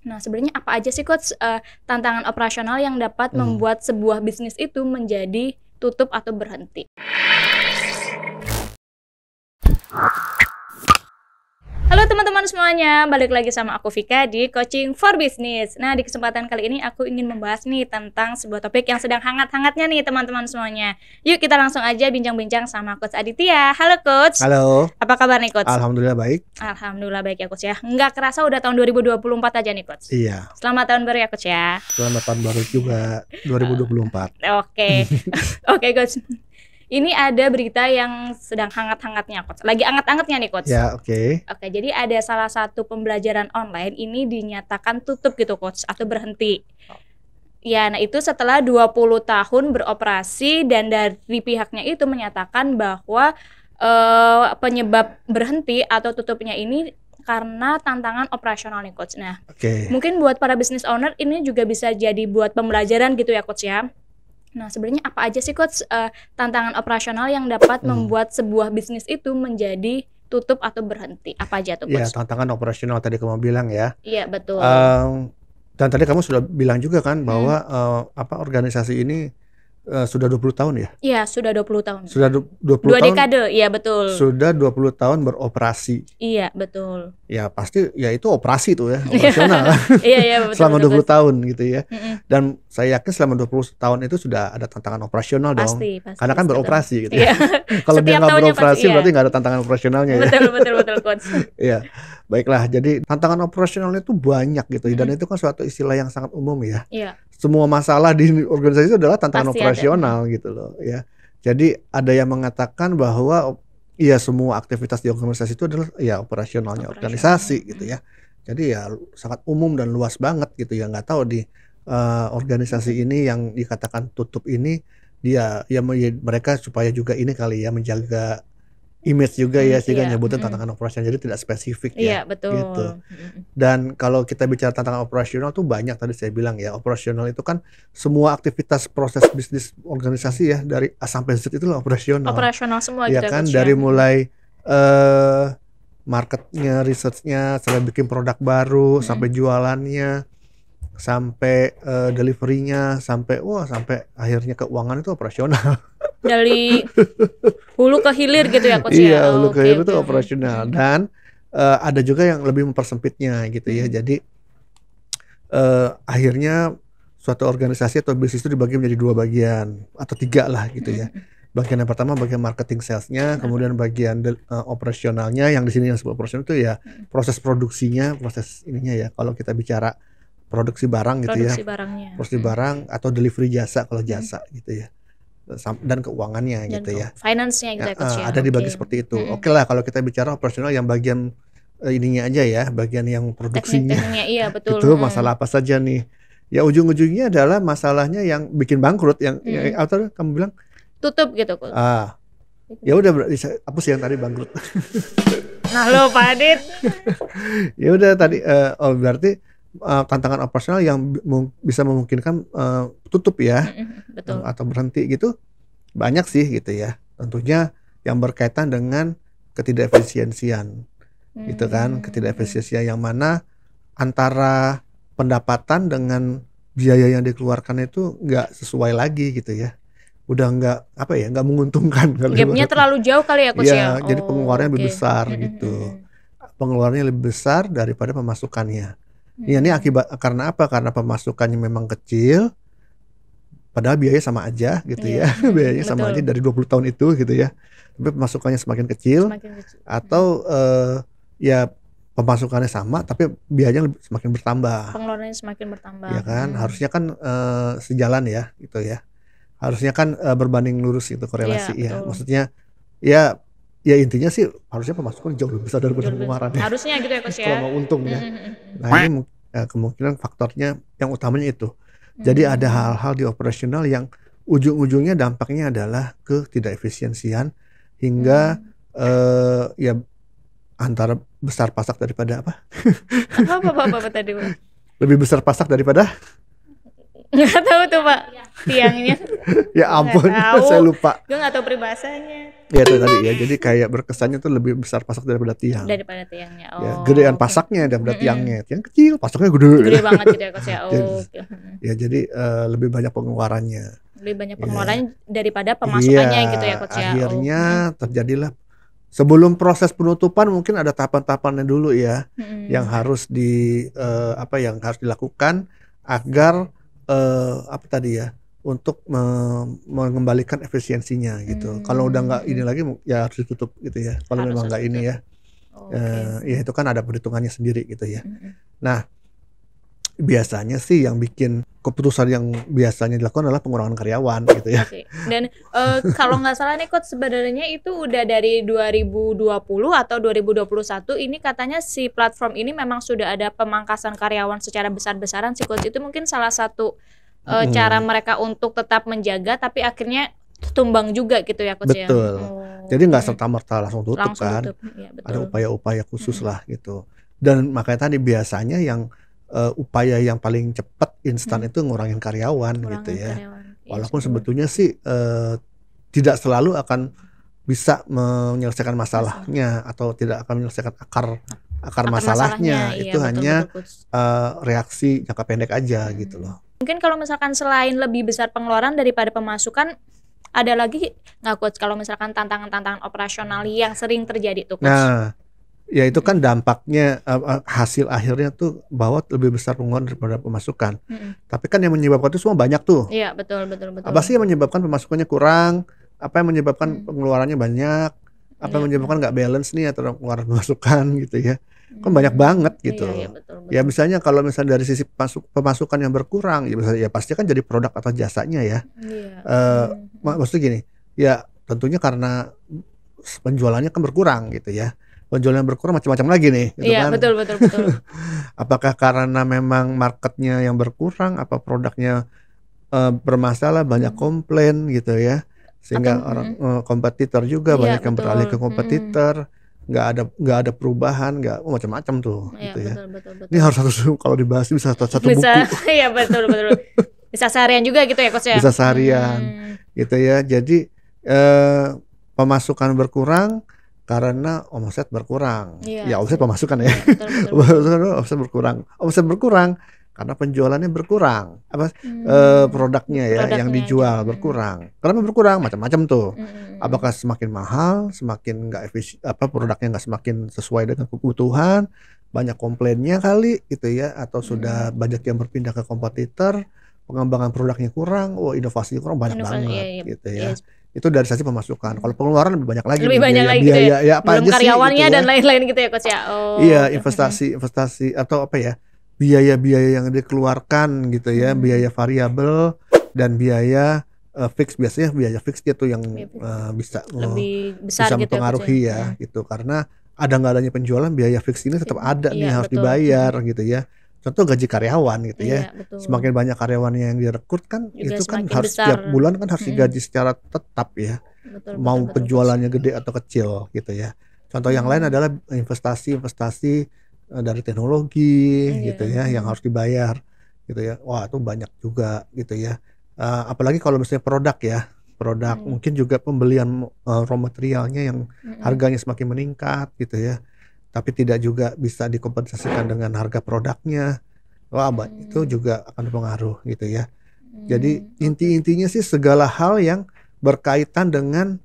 Nah, sebenarnya apa aja sih Coach tantangan operasional yang dapat membuat sebuah bisnis itu menjadi tutup atau berhenti? Halo teman-teman semuanya, balik lagi sama aku Vika di Coaching for Business. Nah, di kesempatan kali ini aku ingin membahas nih tentang sebuah topik yang sedang hangat-hangatnya nih teman-teman semuanya. Yuk kita langsung aja bincang-bincang sama Coach Aditya. Halo Coach. Halo. Apa kabar nih Coach? Alhamdulillah baik. Alhamdulillah baik ya Coach ya. Nggak kerasa udah tahun 2024 aja nih Coach. Iya. Selamat tahun baru ya Coach ya. Selamat tahun baru juga 2024. Oke. Oke Coach. Ini ada berita yang sedang hangat-hangatnya Coach. Lagi hangat-hangatnya nih Coach. Ya, oke. Oke, jadi ada salah satu pembelajaran online ini dinyatakan tutup gitu Coach atau berhenti. Ya, nah itu setelah 20 tahun beroperasi dan dari pihaknya itu menyatakan bahwa penyebab berhenti atau tutupnya ini karena tantangan operasional nih Coach. Nah, mungkin buat para business owner ini juga bisa jadi buat pembelajaran gitu ya Coach ya. Nah, sebenarnya apa aja sih Coach tantangan operasional yang dapat membuat sebuah bisnis itu menjadi tutup atau berhenti? Apa aja tuh Coach? Ya, tantangan operasional tadi kamu bilang ya. Iya, betul. Dan tadi kamu sudah bilang juga kan bahwa organisasi ini sudah 20 tahun ya? Iya, sudah 20 tahun. Sudah 20 Dua tahun. dekade, iya betul. Sudah 20 tahun beroperasi. Iya, betul. Ya, pasti ya itu operasi tuh ya, operasional. Iya, betul. Selama 20 tahun gitu ya. Dan saya yakin selama 20 tahun itu sudah ada tantangan operasional dong. Pasti, karena kan beroperasi gitu ya. Kalau dia nggak beroperasi berarti nggak ada tantangan operasionalnya ya. Betul Coach. Iya. Baiklah, jadi tantangan operasionalnya itu banyak gitu dan itu kan suatu istilah yang sangat umum ya. Iya. Semua masalah di organisasi itu adalah tantangan Pasti operasional gitu loh ya. Jadi ada yang mengatakan bahwa ya semua aktivitas di organisasi itu adalah ya operasionalnya organisasi gitu ya. Jadi ya sangat umum dan luas banget gitu ya. Nggak tahu di organisasi ini yang dikatakan tutup ini dia ya mereka supaya juga ini kali ya menjaga image juga ya sehingga nyebutin tantangan operasional, jadi tidak spesifik ya. Iya, betul. Gitu. Dan kalau kita bicara tantangan operasional tuh banyak, tadi saya bilang ya, operasional itu kan semua aktivitas proses bisnis organisasi ya dari A sampai Z itu operasional. Operasional semua ya gitu kan, ya. dari mulai marketnya, researchnya, sampai bikin produk baru, sampai jualannya, sampai deliverynya, sampai akhirnya keuangan itu operasional. Dari hulu ke hilir gitu ya Coach Iya, ya. hulu ke hilir itu operasional dan ada juga yang lebih mempersempitnya gitu ya. Jadi akhirnya suatu organisasi atau bisnis itu dibagi menjadi 2 bagian atau 3 lah gitu ya. Bagian yang pertama bagian marketing salesnya, kemudian bagian operasionalnya yang di sini yang disebut operasional itu ya proses produksinya, proses ininya ya. Kalau kita bicara produksi barang gitu ya, produksi barang atau delivery jasa kalau jasa gitu ya. Dan keuangannya dan gitu ya. Finance-nya gitu ya Coach ya. Ada dibagi seperti itu. Oke lah kalau kita bicara operasional yang bagian ininya aja ya, bagian yang produksinya. Teknik-tekniknya, iya betul. Itu masalah apa saja nih? Ya ujung-ujungnya adalah masalahnya yang bikin bangkrut yang atau kamu bilang tutup gitu Coach. Ya udah hapus yang tadi bangkrut. Nah lo Pak Adit. Ya udah tadi berarti tantangan operasional yang bisa memungkinkan tutup ya. Betul. Atau berhenti gitu banyak sih gitu ya. Tentunya yang berkaitan dengan ketidakefisiensian gitu kan, ketidakefisiensian yang mana antara pendapatan dengan biaya yang dikeluarkan itu nggak sesuai lagi gitu ya. Udah nggak menguntungkan. Gapnya terlalu jauh kali ya Coach ya. Jadi pengeluarannya lebih besar gitu. Pengeluarannya lebih besar daripada pemasukannya. Ini akibat karena apa? Karena pemasukannya memang kecil, padahal biaya sama aja gitu ya. Biayanya sama aja dari 20 tahun itu gitu ya. Tapi pemasukannya semakin kecil. Atau ya pemasukannya sama tapi biayanya semakin bertambah. Pengeluarannya semakin bertambah. Ya kan, harusnya kan sejalan ya gitu ya. Harusnya kan berbanding lurus itu korelasi ya. Maksudnya ya intinya sih harusnya pemasukan jauh lebih besar daripada pengeluaran. Harusnya gitu ya Coach ya. Kalau mau untung ya. Nah ini kemungkinan faktornya yang utamanya itu. Jadi ada hal-hal di operasional yang ujung-ujungnya dampaknya adalah ketidakefisiensian hingga ya antara besar pasak daripada apa? Apa tadi? Lebih besar pasak daripada Nggak tahu tuh Pak tiangnya. Ya ampun, tahu. saya lupa. Gue nggak tahu peribahasanya. Ya itu tadi ya, jadi kayak berkesannya tuh lebih besar pasak daripada tiang. Daripada tiangnya. Ya, gedean pasaknya daripada tiangnya. Tiang kecil, pasaknya gede. Gede banget gitu ya Coach ya. Ya jadi lebih banyak pengeluarannya. Lebih banyak pengeluarannya daripada pemasukannya gitu ya Coach ya. Akhirnya terjadilah sebelum proses penutupan mungkin ada tahapan-tahapannya dulu ya, yang harus yang harus dilakukan agar apa tadi ya, untuk mengembalikan efisiensinya gitu. Kalau udah nggak ini lagi ya harus ditutup gitu ya. Kalau memang nggak ini ya, ya itu kan ada perhitungannya sendiri gitu ya. Nah biasanya sih yang bikin keputusan yang biasanya dilakukan adalah pengurangan karyawan gitu ya. Dan kalau nggak salah nih Coach, sebenarnya itu udah dari 2020 atau 2021 ini katanya si platform ini memang sudah ada pemangkasan karyawan secara besar-besaran sih Coach. Itu mungkin salah satu cara mereka untuk tetap menjaga, tapi akhirnya tumbang juga gitu ya Coach. Betul. Jadi nggak serta-merta langsung tutup kan. Ya, ada upaya-upaya khusus lah gitu. Dan makanya tadi biasanya yang upaya yang paling cepat instan itu ngurangin karyawan gitu ya. Walaupun sebetulnya sih tidak selalu akan bisa menyelesaikan masalahnya atau tidak akan menyelesaikan akar masalahnya. Itu hanya reaksi jangka pendek aja gitu loh. Mungkin kalau misalkan selain lebih besar pengeluaran daripada pemasukan, ada lagi nggak Coach kalau misalkan tantangan-tantangan operasional yang sering terjadi tuh Coach? Nah, ya itu kan dampaknya hasil akhirnya tuh bahwa lebih besar pengeluaran daripada pemasukan. Tapi kan yang menyebabkan itu semua banyak tuh. Iya betul. Apa sih yang menyebabkan pemasukannya kurang? Apa yang menyebabkan pengeluarannya banyak? Apa yang menyebabkan nggak balance nih atau pengeluaran pemasukan gitu ya? Kan banyak banget gitu. Iya, betul. Ya misalnya kalau misalnya dari sisi pemasukan yang berkurang, ya pasti kan jadi produk atau jasanya ya. Maksudnya gini, ya tentunya karena penjualannya kan berkurang gitu ya. Penjualan berkurang macam-macam lagi nih gitu kan. Betul. Apakah karena memang marketnya yang berkurang, apa produknya bermasalah, banyak komplain gitu ya, sehingga orang kompetitor juga banyak yang beralih ke kompetitor, nggak ada perubahan, macam-macam tuh gitu ya. Betul. Ini harus kalau dibahas bisa satu buku. Iya betul. Bisa seharian juga gitu ya Coach ya. Bisa seharian gitu ya. Jadi pemasukan berkurang karena omset berkurang. Ya omset pemasukan ya. Betul. Omset berkurang karena penjualannya berkurang. Produknya ya yang dijual berkurang. Kenapa berkurang? Macam-macam tuh. Apakah semakin mahal, semakin nggak efisien, produknya nggak semakin sesuai dengan kebutuhan, banyak komplainnya kali gitu ya, atau sudah banyak yang berpindah ke kompetitor, pengembangan produknya kurang, inovasinya kurang, banyak banget gitu ya. Itu dari sisi pemasukan. Kalau pengeluaran lebih banyak lagi. Biaya ya apa belum aja karyawannya sih, dan lain-lain gitu ya Coach ya. Iya, investasi atau apa ya, biaya-biaya yang dikeluarkan gitu ya, biaya variabel dan biaya fix. Biasanya biaya fix gitu yang bisa lebih besar bisa gitu mempengaruhi ya gitu, karena ada nggak adanya penjualan, biaya fix ini tetap ada nih, harus dibayar gitu ya. Contoh gaji karyawan gitu ya. Semakin banyak karyawan yang direkrut kan juga itu kan harus setiap bulan kan harus digaji secara tetap ya. Mau penjualannya gede atau kecil gitu ya. Contoh yang lain adalah investasi dari teknologi gitu ya, yang harus dibayar gitu ya. Wah itu banyak juga gitu ya. Apalagi kalau misalnya produk mungkin juga pembelian raw materialnya yang harganya semakin meningkat gitu ya, tapi tidak juga bisa dikompensasikan dengan harga produknya. Wah itu juga akan berpengaruh gitu ya. Jadi intinya sih segala hal yang berkaitan dengan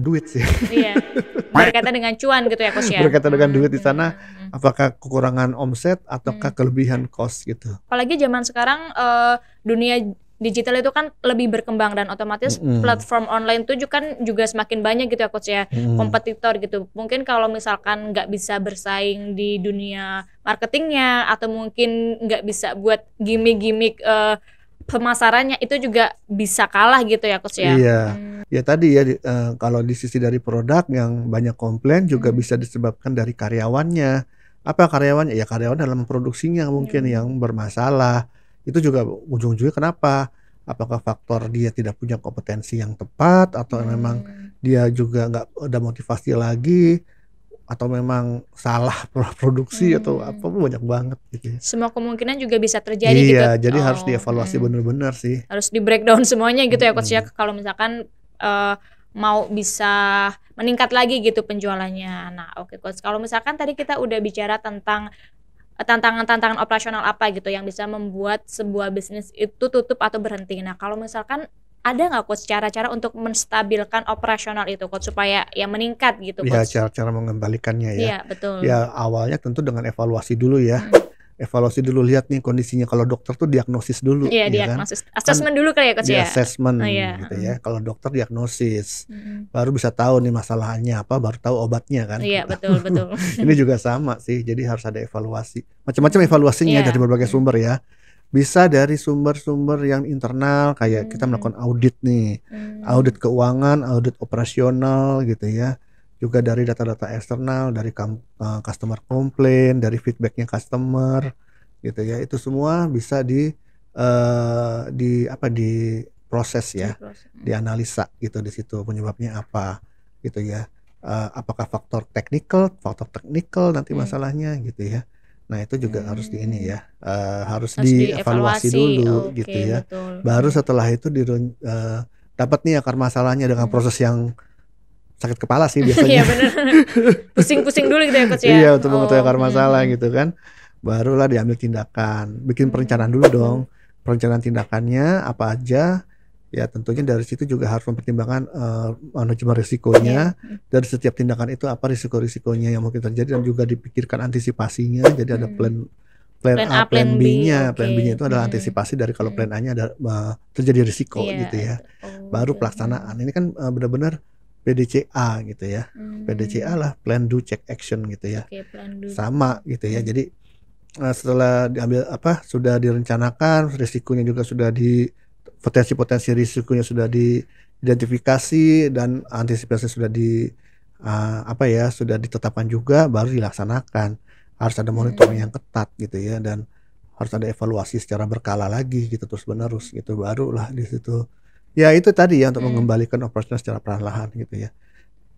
duit sih. Iya. Berkaitan dengan cuan gitu ya Coach ya. Berkaitan dengan duit di sana, apakah kekurangan omset ataukah kelebihan cost gitu. Apalagi zaman sekarang dunia digital itu kan lebih berkembang dan otomatis platform online itu juga semakin banyak gitu ya Coach ya, kompetitor gitu. Mungkin kalau misalkan nggak bisa bersaing di dunia marketingnya atau mungkin nggak bisa buat gimmick pemasarannya, itu juga bisa kalah gitu ya Coach ya. Iya. Ya tadi ya kalau di sisi dari produk yang banyak komplain juga bisa disebabkan dari karyawannya. Apa karyawannya? Ya karyawan dalam produksinya mungkin yang bermasalah. Itu juga ujung-ujungnya kenapa? Apakah faktor dia tidak punya kompetensi yang tepat, atau memang dia juga nggak ada motivasi lagi, atau memang salah produksi atau apa pun banyak banget gitu ya. Semua kemungkinan juga bisa terjadi gitu. Iya, jadi harus dievaluasi bener-bener sih. Harus di breakdown semuanya gitu ya Coach ya, kalau misalkan mau bisa meningkat lagi gitu penjualannya. Nah, oke Coach. Kalau misalkan tadi kita udah bicara tentang tantangan-tantangan operasional apa gitu yang bisa membuat sebuah bisnis itu tutup atau berhenti. Nah, kalau misalkan ada nggak Coach cara-cara untuk menstabilkan operasional itu Coach supaya ya meningkat gitu Ya, Coach? cara-cara mengembalikannya ya. Iya, betul. Ya awalnya tentu dengan evaluasi dulu ya. Evaluasi dulu, lihat nih kondisinya. Kalau dokter tuh diagnosis dulu, Iya, ya kan? diagnosis. Assessment dulu kali ya Coach ya? Assessment iya. gitu ya. Kalau dokter diagnosis, baru bisa tahu nih masalahnya apa, baru tahu obatnya kan. Iya, betul. Ini juga sama sih, jadi harus ada evaluasi. Macam-macam evaluasinya dari berbagai sumber ya. Bisa dari sumber-sumber yang internal, kayak kita melakukan audit nih, audit keuangan, audit operasional gitu ya. Juga dari data-data eksternal, dari customer complaint, dari feedbacknya customer gitu ya. Itu semua bisa diproses ya, dianalisa gitu di situ penyebabnya apa gitu ya. Apakah faktor teknikal nanti masalahnya gitu ya. Nah itu juga harus harus dievaluasi dulu gitu ya. Betul. Baru setelah itu dapat nih akar masalahnya dengan proses yang sakit kepala sih biasanya. Iya benar. Pusing-pusing dulu gitu ya Coach ya. Iya, untuk mengetahui akar masalah gitu kan. Barulah diambil tindakan. Bikin perencanaan dulu dong. Perencanaan tindakannya apa aja. Ya tentunya dari situ juga harus mempertimbangkan manajemen risikonya. Dari setiap tindakan itu apa risiko-risikonya yang mungkin terjadi, dan juga dipikirkan antisipasinya. Jadi ada plan A, plan B-nya. Plan B-nya itu adalah antisipasi dari kalau plan A-nya ada terjadi risiko gitu ya. Baru pelaksanaan. Ini kan benar-benar PDCA gitu ya. PDCA lah, plan do check action gitu ya. Sama gitu ya. Jadi setelah diambil sudah direncanakan, risikonya juga sudah potensi risikonya sudah diidentifikasi, dan antisipasi sudah sudah ditetapkan juga, baru dilaksanakan. Harus ada monitoring yang ketat gitu ya, dan harus ada evaluasi secara berkala lagi gitu, terus menerus gitu. Barulah di situ ya itu tadi ya, untuk mengembalikan operasional secara perlahan gitu ya.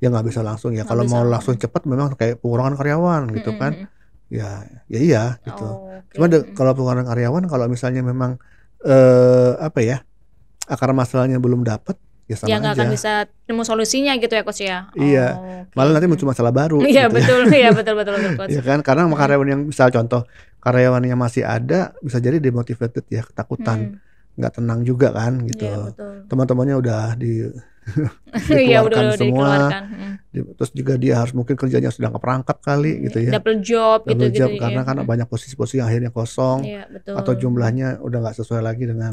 Ya nggak bisa langsung ya. Kalau mau langsung cepat memang kayak pengurangan karyawan gitu kan. Ya iya gitu. Cuma kalau pengurangan karyawan, kalau misalnya memang akar masalahnya belum dapat, ya sama nggak aja. akan bisa nemu solusinya gitu ya Coach ya. Iya. Malah nanti muncul masalah baru. Iya gitu betul. Iya betul Coach. Iya kan, karena karyawan yang misal contoh karyawan yang masih ada bisa jadi demotivated ya, ketakutan, nggak tenang juga kan gitu. Iya, teman-temannya udah dikeluarkan semua. Terus juga dia harus mungkin kerjanya sudah nggak perangkap kali gitu ya. Double job karena kan banyak posisi-posisi yang akhirnya kosong. Iya, betul. Atau jumlahnya udah nggak sesuai lagi dengan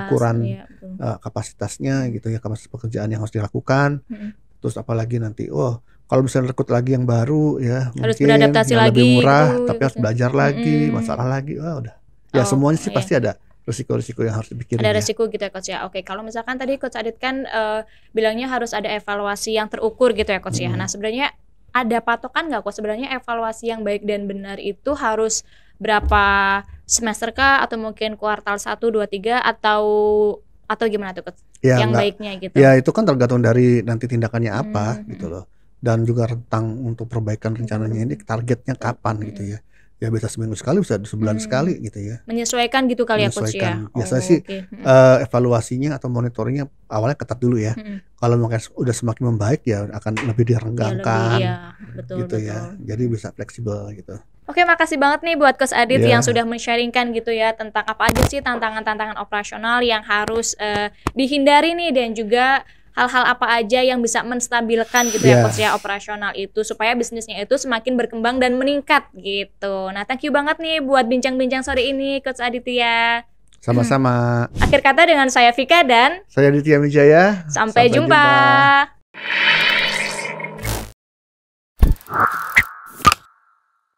ukuran kapasitasnya gitu ya, kapasitas pekerjaan yang harus dilakukan. Terus apalagi nanti kalau misalnya rekrut lagi yang baru ya, harus mungkin beradaptasi yang lagi lebih murah gitu, tapi harus belajar lagi, masalah lagi. Udah ya semuanya sih pasti ada risiko-risiko yang harus dipikirin. Ada risiko gitu ya Coach ya. Oke, kalau misalkan tadi Coach Adit kan bilangnya harus ada evaluasi yang terukur gitu ya Coach ya. Nah sebenarnya ada patokan nggak Coach, sebenarnya evaluasi yang baik dan benar itu harus berapa semester kah, atau mungkin kuartal 1, 2, 3 atau gimana tuh Coach? Ya, yang baiknya gitu. Ya itu kan tergantung dari nanti tindakannya apa gitu loh. Dan juga rentang untuk perbaikan rencananya ini targetnya kapan gitu ya. Ya bisa seminggu sekali, bisa sebulan sekali gitu ya. Menyesuaikan gitu kali ya Coach ya. Biasanya sih evaluasinya atau monitoringnya awalnya ketat dulu ya. Kalau makanya udah semakin membaik ya akan lebih direnggangkan. Betul. Ya. Jadi bisa fleksibel gitu. Oke, makasih banget nih buat Coach Adit yang sudah men-sharingkan gitu ya tentang apa aja sih tantangan-tantangan operasional yang harus dihindari nih, dan juga hal-hal apa aja yang bisa menstabilkan gitu ya Coach ya operasional itu, supaya bisnisnya itu semakin berkembang dan meningkat gitu. Nah, thank you banget nih buat bincang-bincang sore ini Coach Aditya. Sama-sama. Akhir kata dengan saya Vika dan saya Aditya Wijaya. Sampai jumpa.